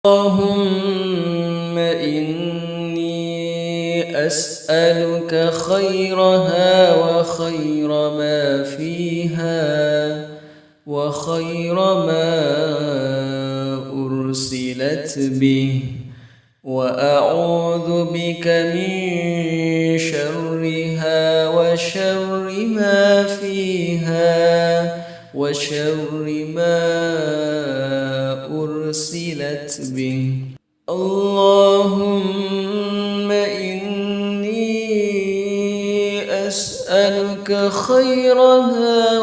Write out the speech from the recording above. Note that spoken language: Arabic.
اللهم إني أسألك خيرها وخير ما فيها وخير ما أرسلت به، وأعوذ بك من شرها وشر ما فيها وشر ما أرسلت به. اللهم إني أسألك خيرها